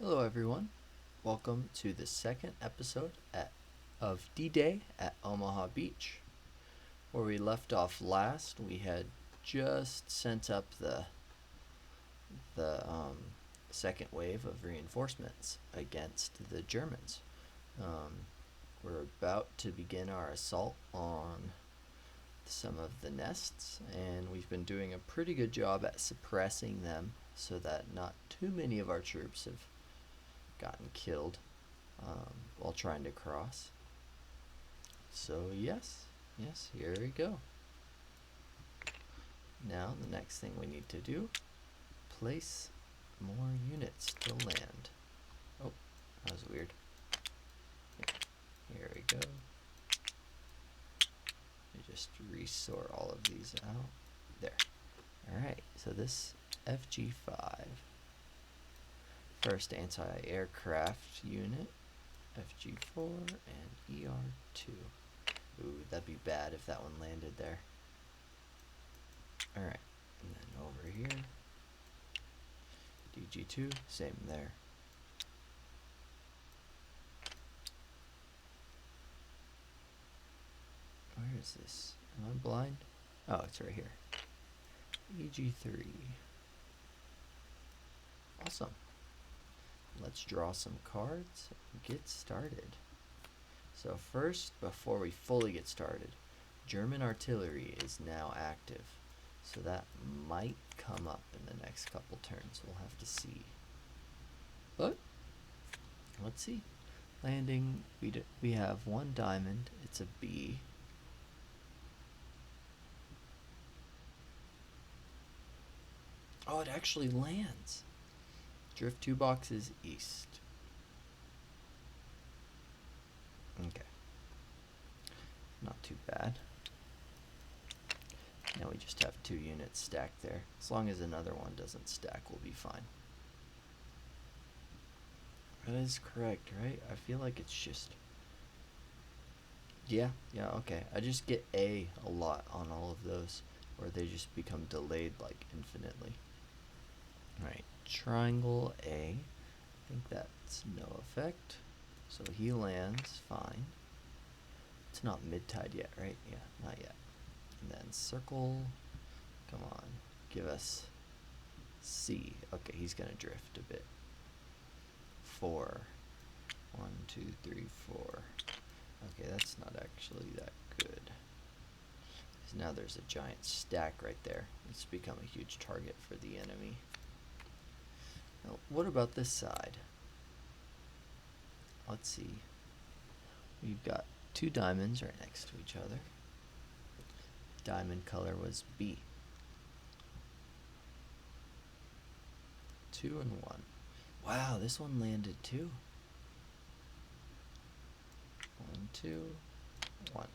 Hello, everyone. Welcome to the second episode of D-Day at Omaha Beach. Where we left off last, we had just sent up the second wave of reinforcements against the Germans. We're about to begin our assault on some of the nests, and we've been doing a pretty good job at suppressing them so that not too many of our troops have gotten killed while trying to cross. So yes, here we go. Now the next thing we need to do, place more units to land. Oh, that was weird. Here we go. We just resort all of these out. There. Alright, so this FG5, first anti-aircraft unit, FG4, and ER2. Ooh, that'd be bad if that one landed there. Alright, and then over here, DG2, same there. Where is this? Am I blind? Oh, it's right here. EG3. Awesome. Let's draw some cards and get started. So first, before we fully get started, German artillery is now active. So that might come up in the next couple turns. We'll have to see. But let's see. Landing, we have one diamond. It's a B. Oh, it actually lands. Drift 2 boxes east. Okay. Not too bad. Now we just have 2 units stacked there. As long as another one doesn't stack, we'll be fine. That is correct, right? I feel like it's just... Yeah, okay. I just get A lot on all of those, or they just become delayed like infinitely. Alright, triangle A. I think that's no effect. So he lands fine. It's not mid-tide yet, right? Yeah, not yet. And then circle. Come on, give us C. Okay, he's gonna drift a bit. 4. 1, 2, 3, 4. Okay, that's not actually that good. Because now there's a giant stack right there. It's become a huge target for the enemy. Now, what about this side? Let's see. We've got 2 diamonds right next to each other. Diamond color was B. 2 and 1. Wow, this one landed too. 1, 2, 1.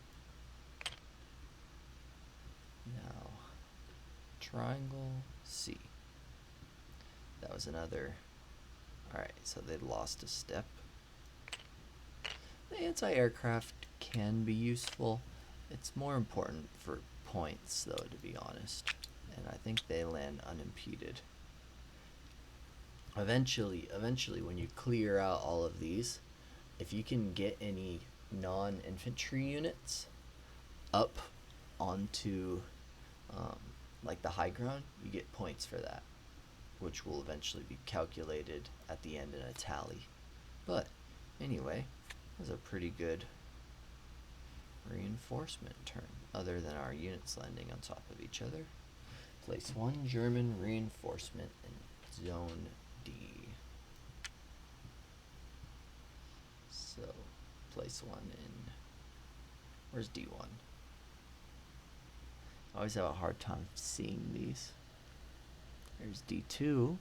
Now, triangle C. That was another. Alright, so they lost a step. The anti-aircraft can be useful. It's more important for points, though, to be honest. And I think they land unimpeded. Eventually, when you clear out all of these, if you can get any non-infantry units up onto like the high ground, you get points for that, which will eventually be calculated at the end in a tally. But anyway, that was a pretty good reinforcement turn, other than our units landing on top of each other. Place 1 German reinforcement in zone D. So place 1 in, where's D1? I always have a hard time seeing these. There's D2.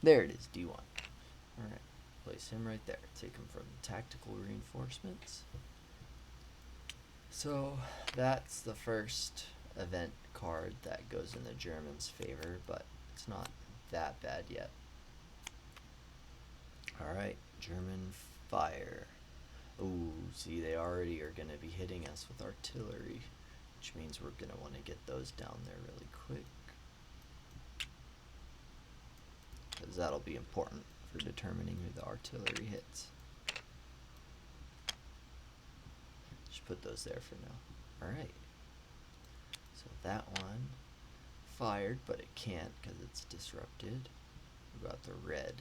There it is, D1. Alright, place him right there. Take him from tactical reinforcements. So that's the first event card that goes in the Germans' favor, but it's not that bad yet. Alright, German fire. Ooh, see, they already are going to be hitting us with artillery, which means we're going to want to get those down there really quick, because that'll be important for for determining who the artillery hits. Just put those there for now. Alright. So that one fired, but it can't because it's disrupted. What about the red?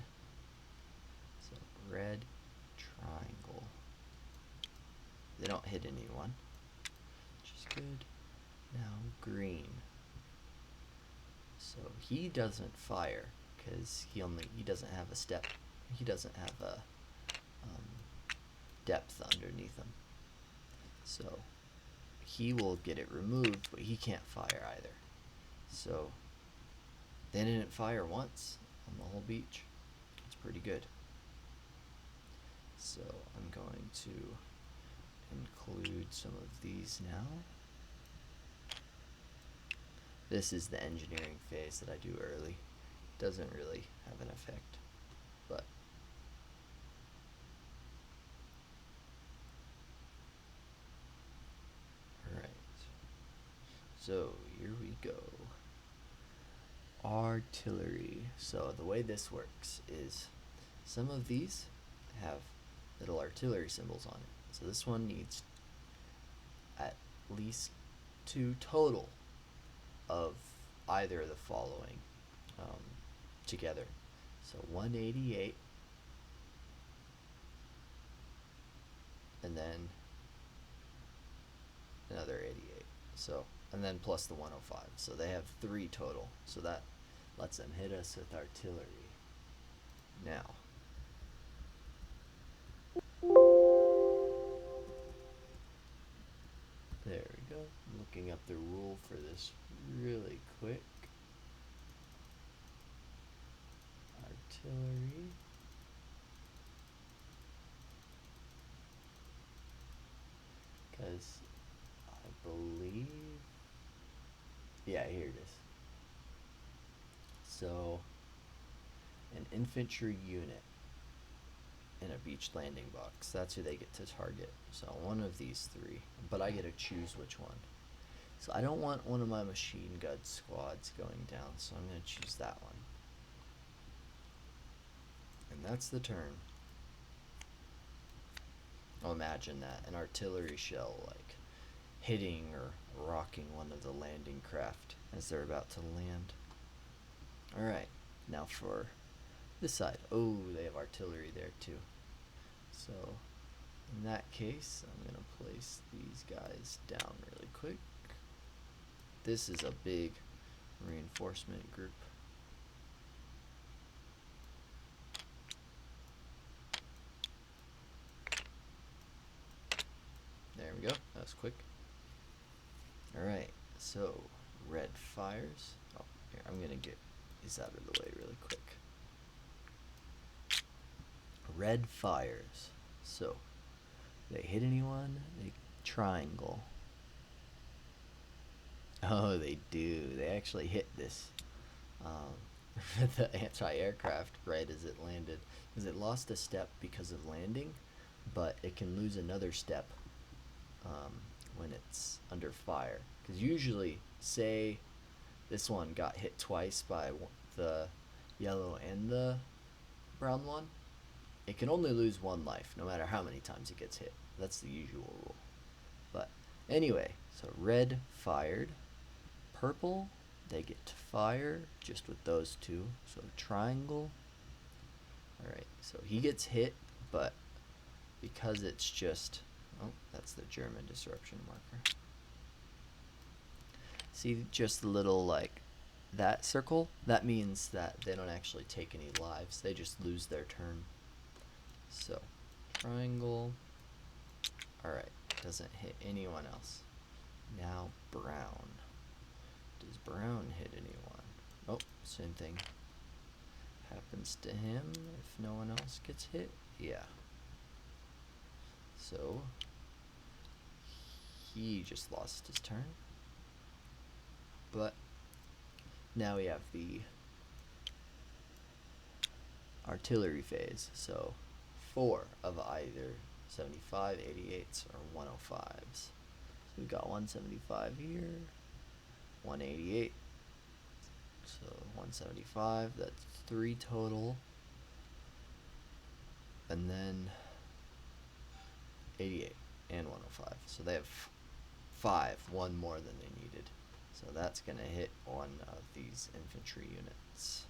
So red triangle. They don't hit anyone, which is good. Now green. So he doesn't fire because he doesn't have a step. He doesn't have a depth underneath him. So he will get it removed, but he can't fire either. So they didn't fire once on the whole beach. It's pretty good. So I'm going to include some of these now. This is the engineering phase that I do early. Doesn't really have an effect, but alright. So here we go. Artillery. So the way this works is some of these have little artillery symbols on it. So this one needs at least 2 total of either of the following together. So 188 and then another 88. So and then plus the 105. So they have 3 total. So that lets them hit us with artillery. Now there we go. I'm looking up the rule for this really quick. Artillery. Because I believe, yeah, here it is. So an infantry unit in a beach landing box, that's who they get to target. So one of these 3, but I get to choose which one. So I don't want one of my machine gun squads going down, so I'm going to choose that one. And that's the turn. I'll imagine that, an artillery shell like hitting or rocking one of the landing craft as they're about to land. Alright, now for this side. Oh, they have artillery there too. So in that case, I'm going to place these guys down really quick. This is a big reinforcement group. There we go. That was quick. Alright, so red fires. Oh, here, I'm going to get these out of the way really quick. Red fires. So, they hit anyone? They triangle. Oh, they do. They actually hit this the anti-aircraft right as it landed, because it lost a step because of landing, but it can lose another step when it's under fire. Because usually, say this one got hit twice by the yellow and the brown one, it can only lose 1 life no matter how many times it gets hit. That's the usual rule. But anyway, so red fired. Purple, they get to fire just with those 2. So triangle. Alright, so he gets hit, but because it's just, oh, that's the German disruption marker. See just the little, like, that circle? That means that they don't actually take any lives. They just lose their turn. So, triangle. Alright, doesn't hit anyone else. Now, brown. Does brown hit anyone? Oh, same thing happens to him if no one else gets hit. Yeah. So, he just lost his turn. But now we have the artillery phase. So 4 of either 75, 88s, or 105s. So we've got 175 here, 188. So 175, that's 3 total. and then 88 and 105. So they have 5, one more than they needed. So that's going to hit one of these infantry units.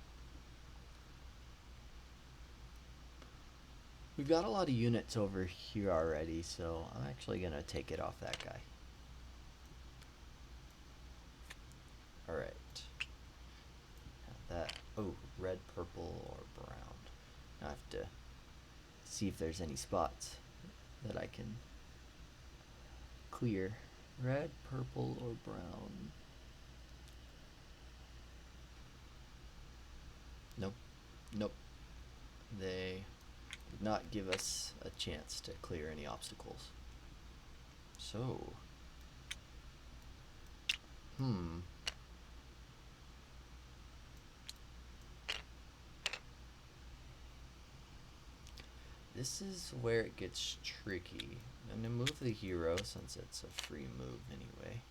We've got a lot of units over here already, so I'm actually going to take it off that guy. Alright. That, oh, red, purple, or brown. Now I have to see if there's any spots that I can clear. Red, purple, or brown. Nope. Nope. They did not give us a chance to clear any obstacles. So, this is where it gets tricky. I'm gonna move the hero since it's a free move anyway.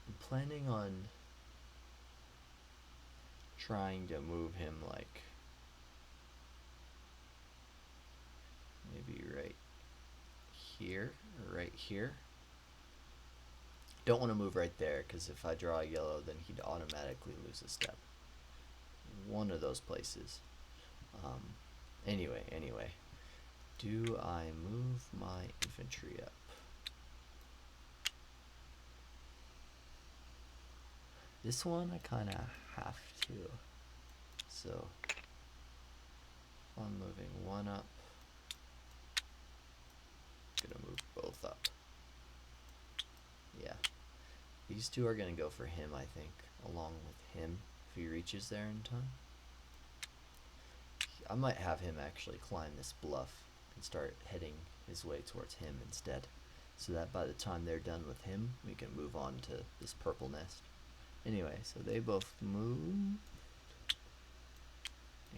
I'm planning on trying to move him like maybe right here or right here. Don't want to move right there because if I draw a yellow then he'd automatically lose a step. One of those places. Anyway, do I move my infantry up? This one I kind of have to. So I'm moving one up. Gonna move both up. Yeah. These two are gonna go for him, I think, along with him if he reaches there in time. I might have him actually climb this bluff and start heading his way towards him instead, so that by the time they're done with him, we can move on to this purple nest. Anyway, so they both move.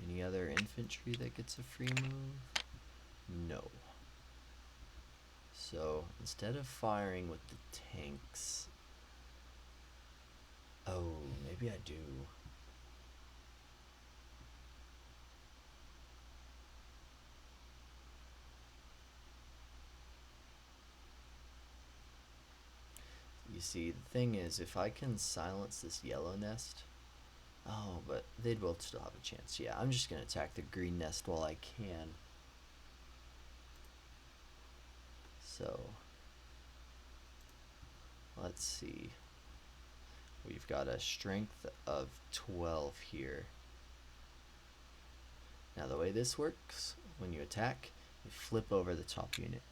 Any other infantry that gets a free move? No. So instead of firing with the tanks, oh, maybe I do. You see, the thing is, if I can silence this yellow nest, oh, but they'd both still have a chance. Yeah, I'm just gonna attack the green nest while I can. So, let's see. We've got a strength of 12 here. Now the way this works, when you attack, you flip over the top unit.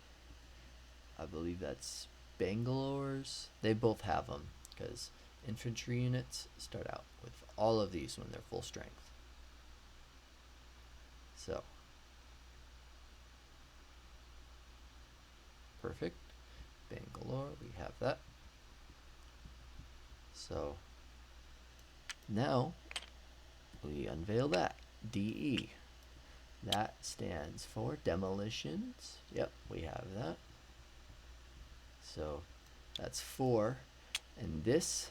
I believe that's Bangalore's. They both have them, because infantry units start out with all of these when they're full strength. So, perfect. Bangalore, we have that. So, now we unveil that. DE. That stands for demolitions. Yep, we have that. So that's 4. And this,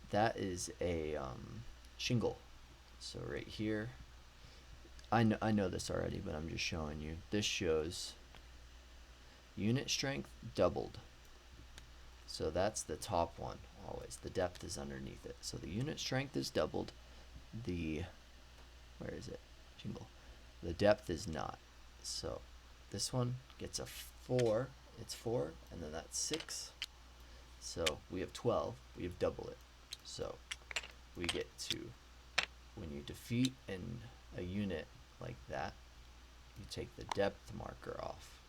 that is a shingle. So right here, I know this already, but I'm just showing you. This shows unit strength doubled. So that's the top one always. The depth is underneath it. So the unit strength is doubled. Where is it? Shingle. The depth is not. So this one gets a 4. It's 4, and then that's 6. So we have 12. We have double it. So we get to, when you defeat a unit like that, you take the depth marker off.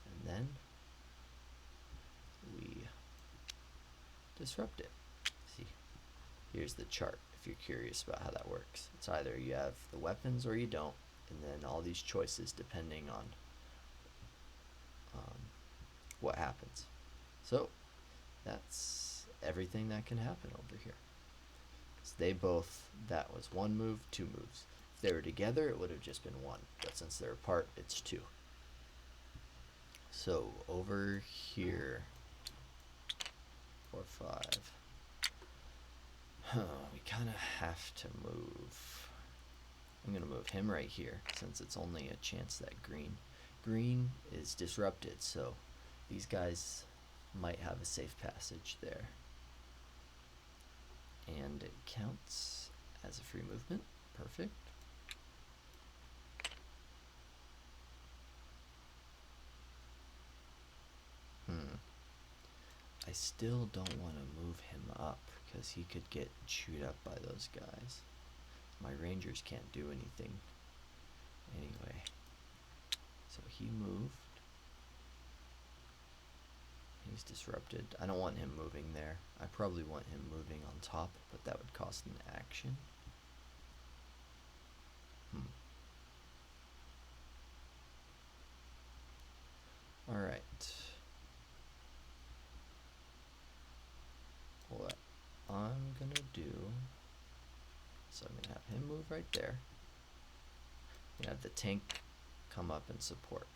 And then we disrupt it. See, here's the chart if you're curious about how that works. It's either you have the weapons or you don't, and then all these choices depending on what happens. So that's everything that can happen over here. So they both, that was 1 move, 2 moves. If they were together, it would have just been 1, but since they're apart, it's 2. So over here, 4, 5. We kind of have to move. I'm going to move him right here since it's only a chance that green is disrupted, so these guys might have a safe passage there. And it counts as a free movement. Perfect. I still don't want to move him up because he could get chewed up by those guys. My rangers can't do anything anyway. So he moved. He's disrupted. I don't want him moving there. I probably want him moving on top, but that would cost an action. Alright. What I'm gonna do, so I'm gonna have him move right there. I'm gonna have the tank come up and support.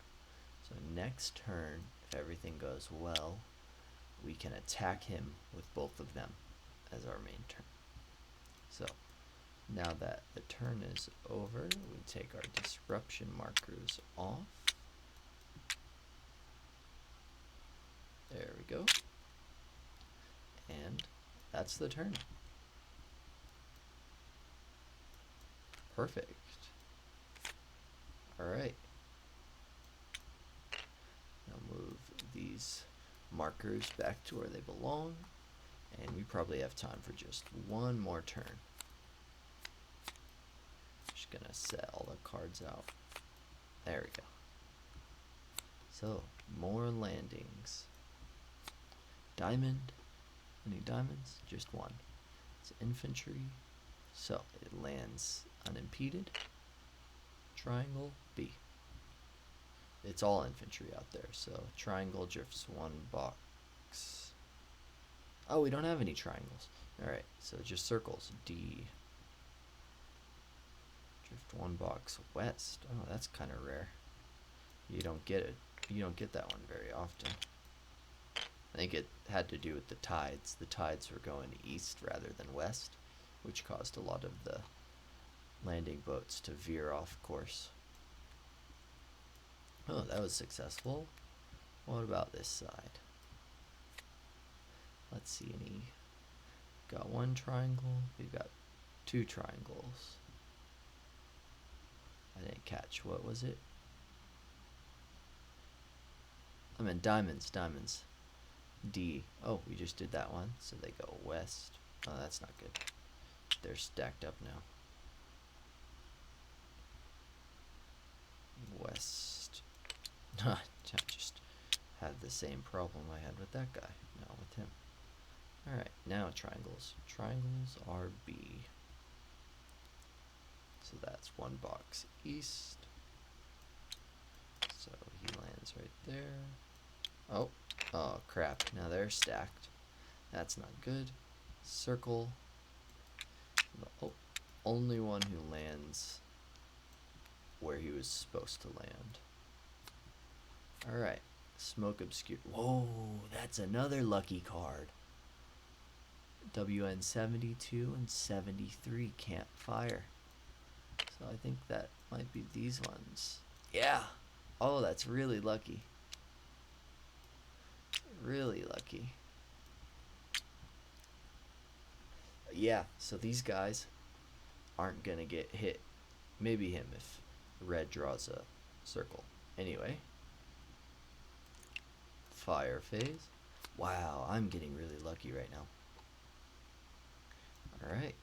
So next turn, if everything goes well, we can attack him with both of them as our main turn. So now that the turn is over, we take our disruption markers off. There we go. And that's the turn. Perfect. Alright. Now move these markers back to where they belong. And we probably have time for just one more turn. Just gonna set all the cards out. There we go. So, more landings. Diamond. Any diamonds? Just one. It's infantry. So, it lands unimpeded. Triangle, B. It's all infantry out there, so triangle drifts one box. Oh, we don't have any triangles. Alright, so just circles. D. Drift one box west. Oh, that's kind of rare. You don't get it. You don't get that one very often. I think it had to do with the tides. The tides were going east rather than west, which caused a lot of the landing boats to veer off course. Oh, that was successful. What about this side? Let's see any. Got one triangle. We've got two triangles. I didn't catch. What was it? I meant diamonds. D. Oh, we just did that one. So they go west. Oh, that's not good. They're stacked up now. West. I just had the same problem I had with that guy. Not with him. Alright, now triangles. Triangles are B. So that's one box east. So he lands right there. Oh crap. Now they're stacked. That's not good. Circle. The only one who lands where he was supposed to land. Alright. Smoke obscure. Whoa, that's another lucky card. WN 72 and 73 can't fire. So I think that might be these ones. Yeah. Oh, that's really lucky. Really lucky. Yeah, so these guys aren't gonna get hit. Maybe him if red draws a circle. Anyway. Fire phase. Wow, I'm getting really lucky right now. Alright.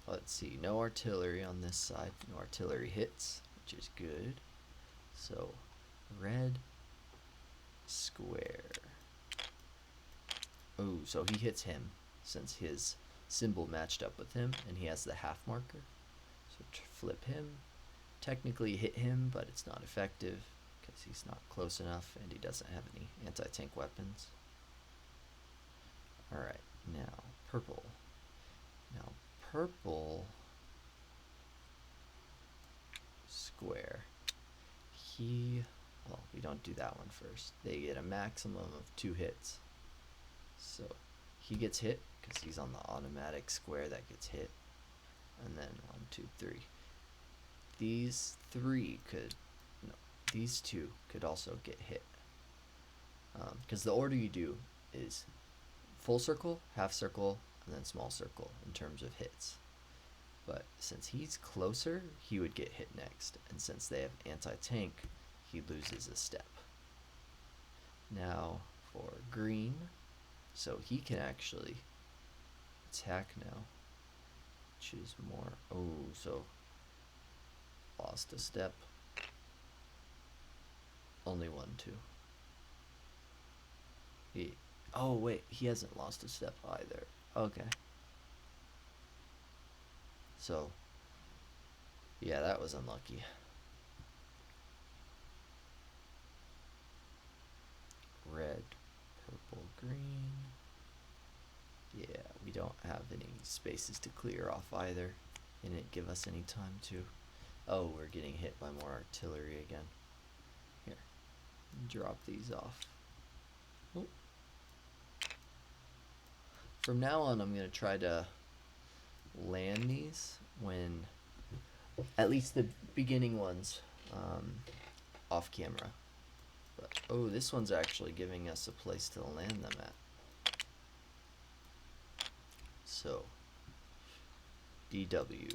Let's see. No artillery on this side. No artillery hits, which is good. So, red square. Oh, so he hits him since his symbol matched up with him and he has the half marker. So flip him. Technically hit him, but it's not effective because he's not close enough and he doesn't have any anti-tank weapons. Alright, now purple. Now purple square. Well, we don't do that one first. They get a maximum of 2 hits. So he gets hit because he's on the automatic square that gets hit. And then 1, 2, 3. these three could, no, these two could also get hit. Because the order you do is full circle, half circle, and then small circle in terms of hits. But since he's closer, he would get hit next. And since they have anti-tank, he loses a step. Now for green, so he can actually attack now, which is more, oh, so lost a step. Only one, two. Oh wait, he hasn't lost a step either. Okay. So, yeah, that was unlucky. Red, purple, green. Yeah, we don't have any spaces to clear off either. They didn't give us any time to. Oh, we're getting hit by more artillery again. Here, drop these off. Oh. From now on, I'm going to try to land these when, at least the beginning ones, off camera. But, oh, this one's actually giving us a place to land them at. So, DW.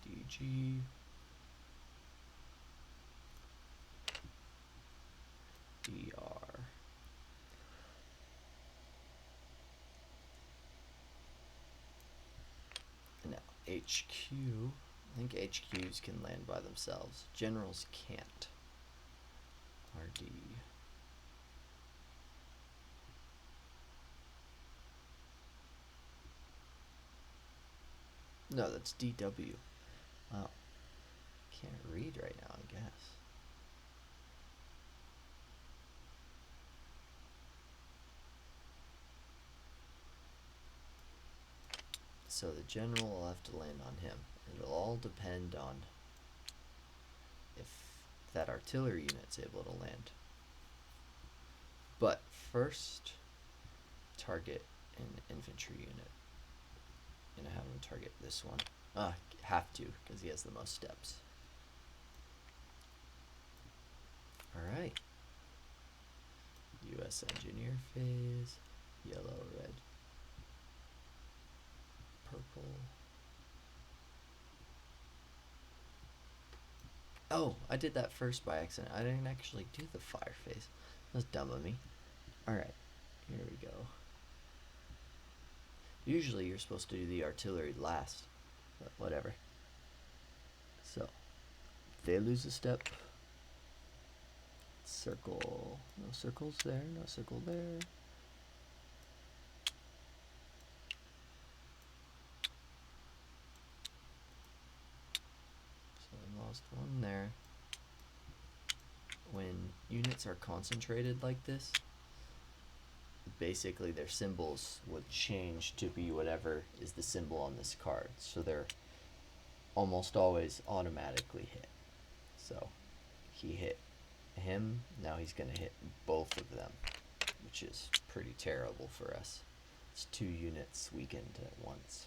DG. DR. And now HQ. I think HQs can land by themselves. Generals can't. RD. No, that's DW. Oh. Can't read right now, I guess. So the general will have to land on him. It'll all depend on if that artillery unit's able to land. But first, target an infantry unit. I'm gonna have him target this one. Have to, because he has the most steps. Alright. US engineer phase. Yellow, red, purple. Oh, I did that first by accident. I didn't actually do the fire phase. That's dumb of me. Alright, here we go. Usually you're supposed to do the artillery last, but whatever. So, they lose a step. Circle. No circles there, no circle there. So I lost one there. When units are concentrated like this, basically their symbols would change to be whatever is the symbol on this card. So they're almost always automatically hit. So he hit him, now he's going to hit both of them, which is pretty terrible for us. It's 2 units weakened at once.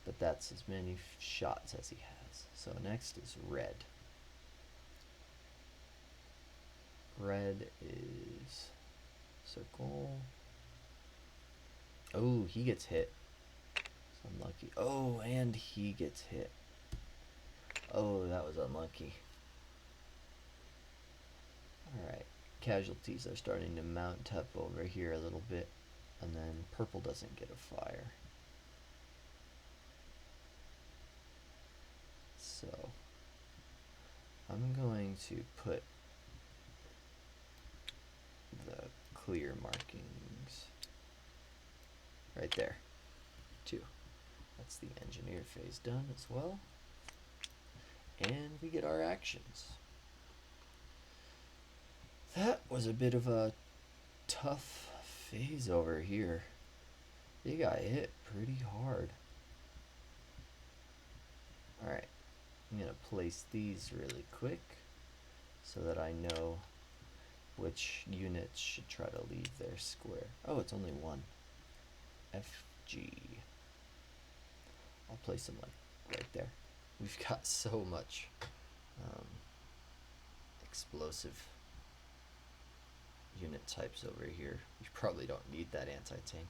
But that's as many shots as he has. So next is red. Red is circle. Oh, he gets hit. It's unlucky. Oh, and he gets hit. Oh, that was unlucky. Alright, casualties are starting to mount up over here a little bit. And then purple doesn't get a fire. So, I'm going to put the clear markings right there, too. That's the engineer phase done as well. And we get our actions. That was a bit of a tough phase over here. They got hit pretty hard. Alright, I'm going to place these really quick so that I know which units should try to leave their square. Oh, it's only one. FG. I'll place them like right there. We've got so much explosive unit types over here. You probably don't need that anti-tank.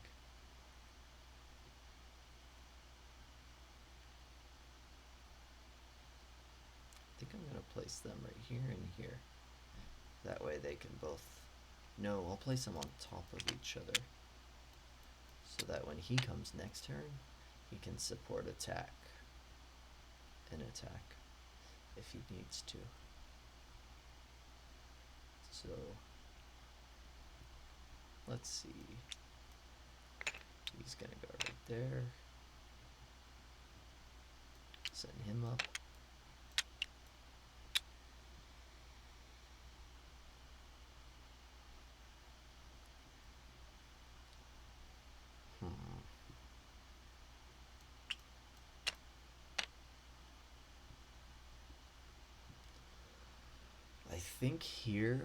I think I'm gonna place them right here and here. That way they can both... No, I'll place them on top of each other. So that when he comes next turn, he can support attack and attack if he needs to. So, let's see. He's gonna go right there. Send him up. I think here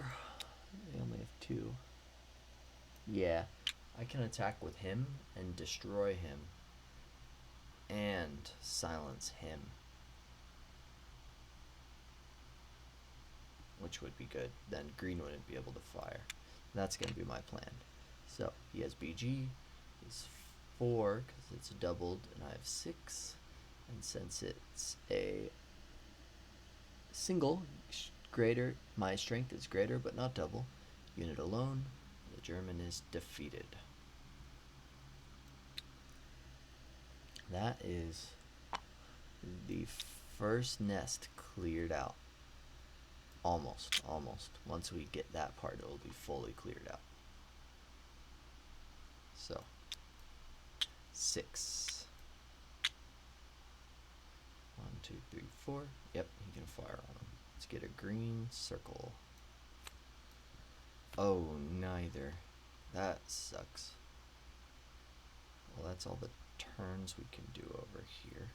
I only have two. Yeah, I can attack with him and destroy him and silence him, which would be good. Then green wouldn't be able to fire. That's going to be my plan. So he has BG, he's 4 because it's doubled, and I have 6. And since it's a single, greater, my strength is greater but not double. Unit alone, the German is defeated. That is the first nest cleared out. Almost. Once we get that part, it will be fully cleared out. So, 6. 1, 2, 3, 4. Yep, he can fire on him. Let's get a green circle. Oh, neither. That sucks. Well, that's all the turns we can do over here.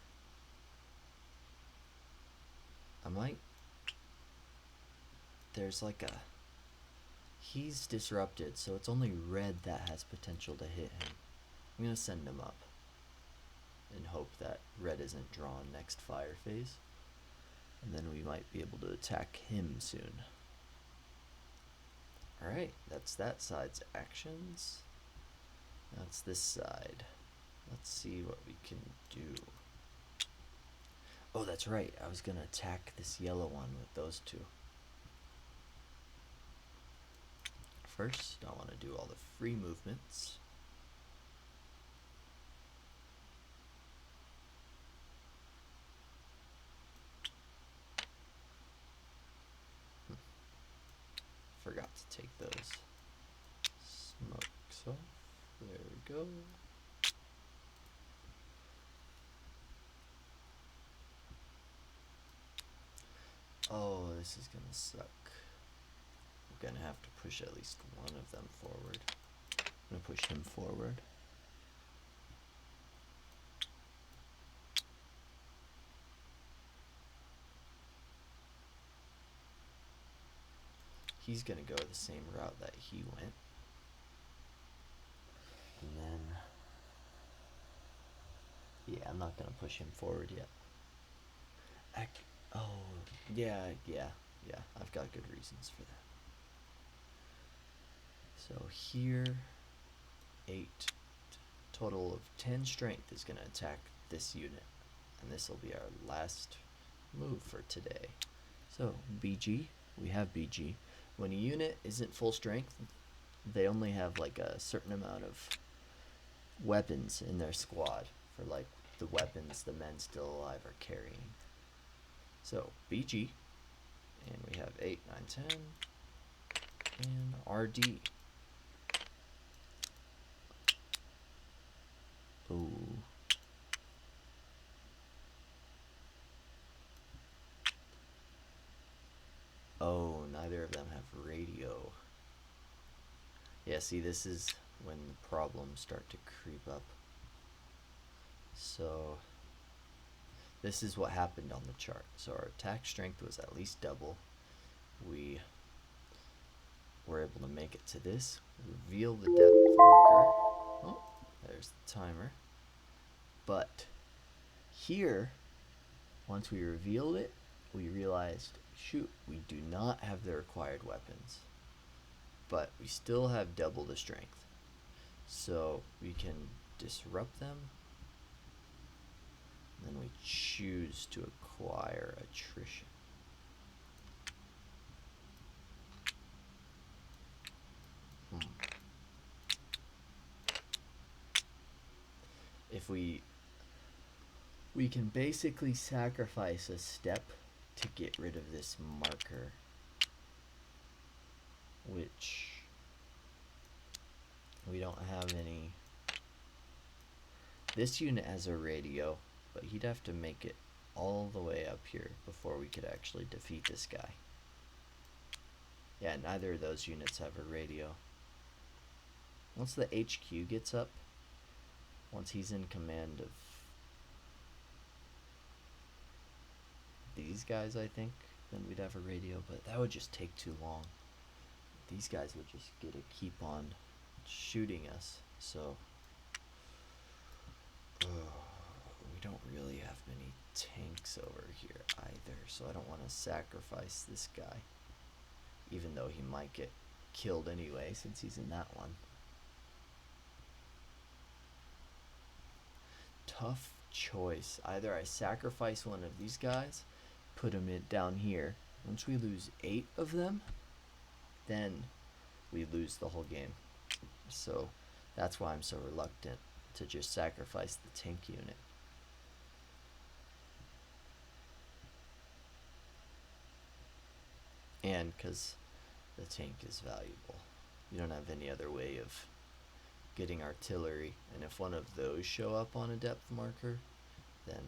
I might... There's like a... He's disrupted, so it's only red that has potential to hit him. I'm going to send him up and hope that red isn't drawn next fire phase. And then we might be able to attack him soon. Alright, that's that side's actions. Now it's this side. Let's see what we can do. Oh, that's right. I was going to attack this yellow one with those two. First, I want to do all the free movements. Forgot to take those smokes off. There we go. Oh, this is gonna suck. We're gonna have to push at least one of them forward. I'm gonna push him forward. He's gonna go the same route that he went. And then... Yeah, I'm not gonna push him forward yet. Oh, yeah, I've got good reasons for that. So here, 8, total of 10 strength is going to attack this unit. And this will be our last move for today. So, BG, we have BG. When a unit isn't full strength, they only have like a certain amount of weapons in their squad for like the weapons the men still alive are carrying. So, BG, and we have 8, 9, 10, and RD. Ooh. Oh, neither of them have radio. Yeah, see, this is when the problems start to creep up. So... This is what happened on the chart. So our attack strength was at least double. We were able to make it to this. Reveal the depth marker. Oh, There's the timer. But here, once we revealed it, we realized, shoot, we do not have the required weapons. But we still have double the strength. So we can disrupt them. And then we choose to acquire attrition. If we can basically sacrifice a step to get rid of this marker, which we don't have any. This unit has a radio, but he'd have to make it all the way up here before we could actually defeat this guy. Yeah, neither of those units have a radio. Once the HQ gets up, once he's in command of these guys, I think, then we'd have a radio, but that would just take too long. These guys would just get to keep on shooting us, so we don't really have many tanks over here either, so I don't want to sacrifice this guy, even though he might get killed anyway since he's in that one. Tough choice. Either I sacrifice one of these guys, put him down here. Once we lose 8 of them, then we lose the whole game. So that's why I'm so reluctant to just sacrifice the tank unit. And because the tank is valuable. You don't have any other way of getting artillery, and if one of those show up on a depth marker, then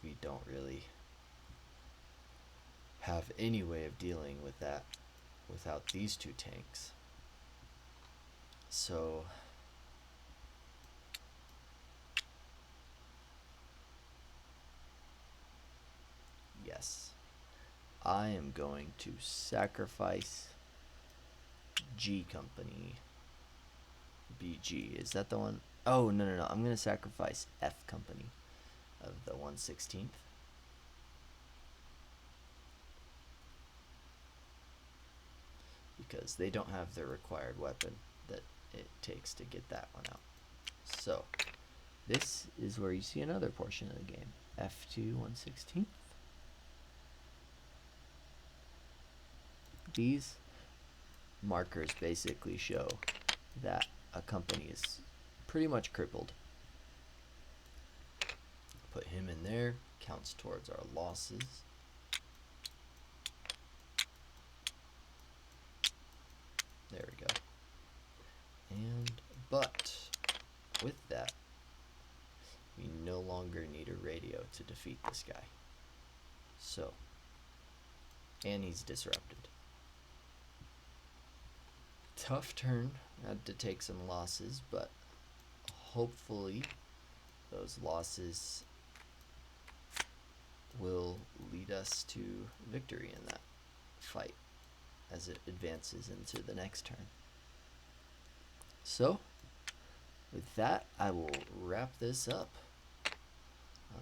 we don't really have any way of dealing with that without these 2 tanks. So yes, I am going to sacrifice G Company. BG, is that the one? Oh, no, I'm going to sacrifice F Company of the 1/16th. Because they don't have the required weapon that it takes to get that one out. So, this is where you see another portion of the game. F2 1/16th. These markers basically show that a company is pretty much crippled. Put him in there, counts towards our losses. There we go. But with that, we no longer need a radio to defeat this guy. So, and he's disrupted. Tough turn, had to take some losses, but hopefully those losses will lead us to victory in that fight as it advances into the next turn. So, with that, I will wrap this up.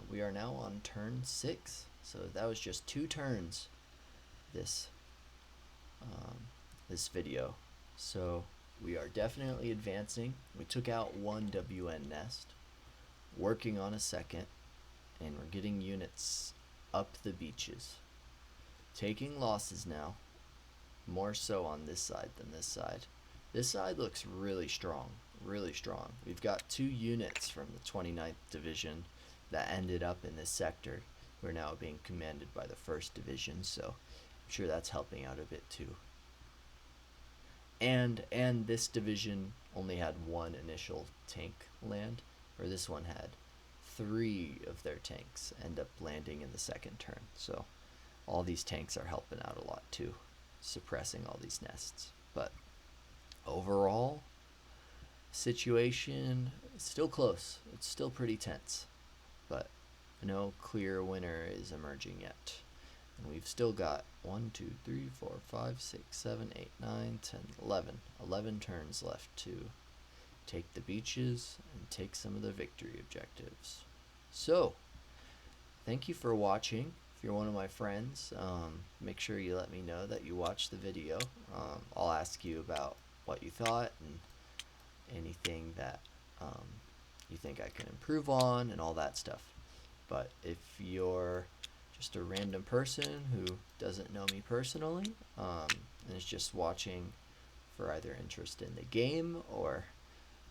We are now on turn 6, so that was just 2 turns this video. So we are definitely advancing. We took out 1 WN nest, working on a second, and we're getting units up the beaches. Taking losses now, more so on this side than this side. This side looks really strong, really strong. We've got 2 units from the 29th Division that ended up in this sector who are now being commanded by the 1st Division, so I'm sure that's helping out a bit too. And this division only had 1 initial tank land, where this one had 3 of their tanks end up landing in the second turn. So all these tanks are helping out a lot too, suppressing all these nests. But overall, situation is still close. It's still pretty tense, but no clear winner is emerging yet. And we've still got 1, 2, 3, 4, 5, 6, 7, 8, 9, 10, 11 turns left to take the beaches, and take some of the victory objectives. So, thank you for watching. If you're one of my friends, make sure you let me know that you watched the video. I'll ask you about what you thought and anything that you think I can improve on and all that stuff. But if you're just a random person who doesn't know me personally and is just watching for either interest in the game or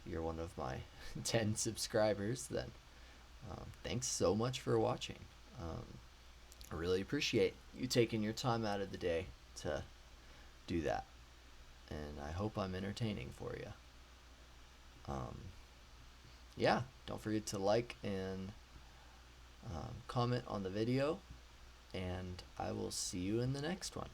you're one of my 10 subscribers, then thanks so much for watching. I really appreciate you taking your time out of the day to do that, and I hope I'm entertaining for you. Yeah, don't forget to like and comment on the video, and I will see you in the next one.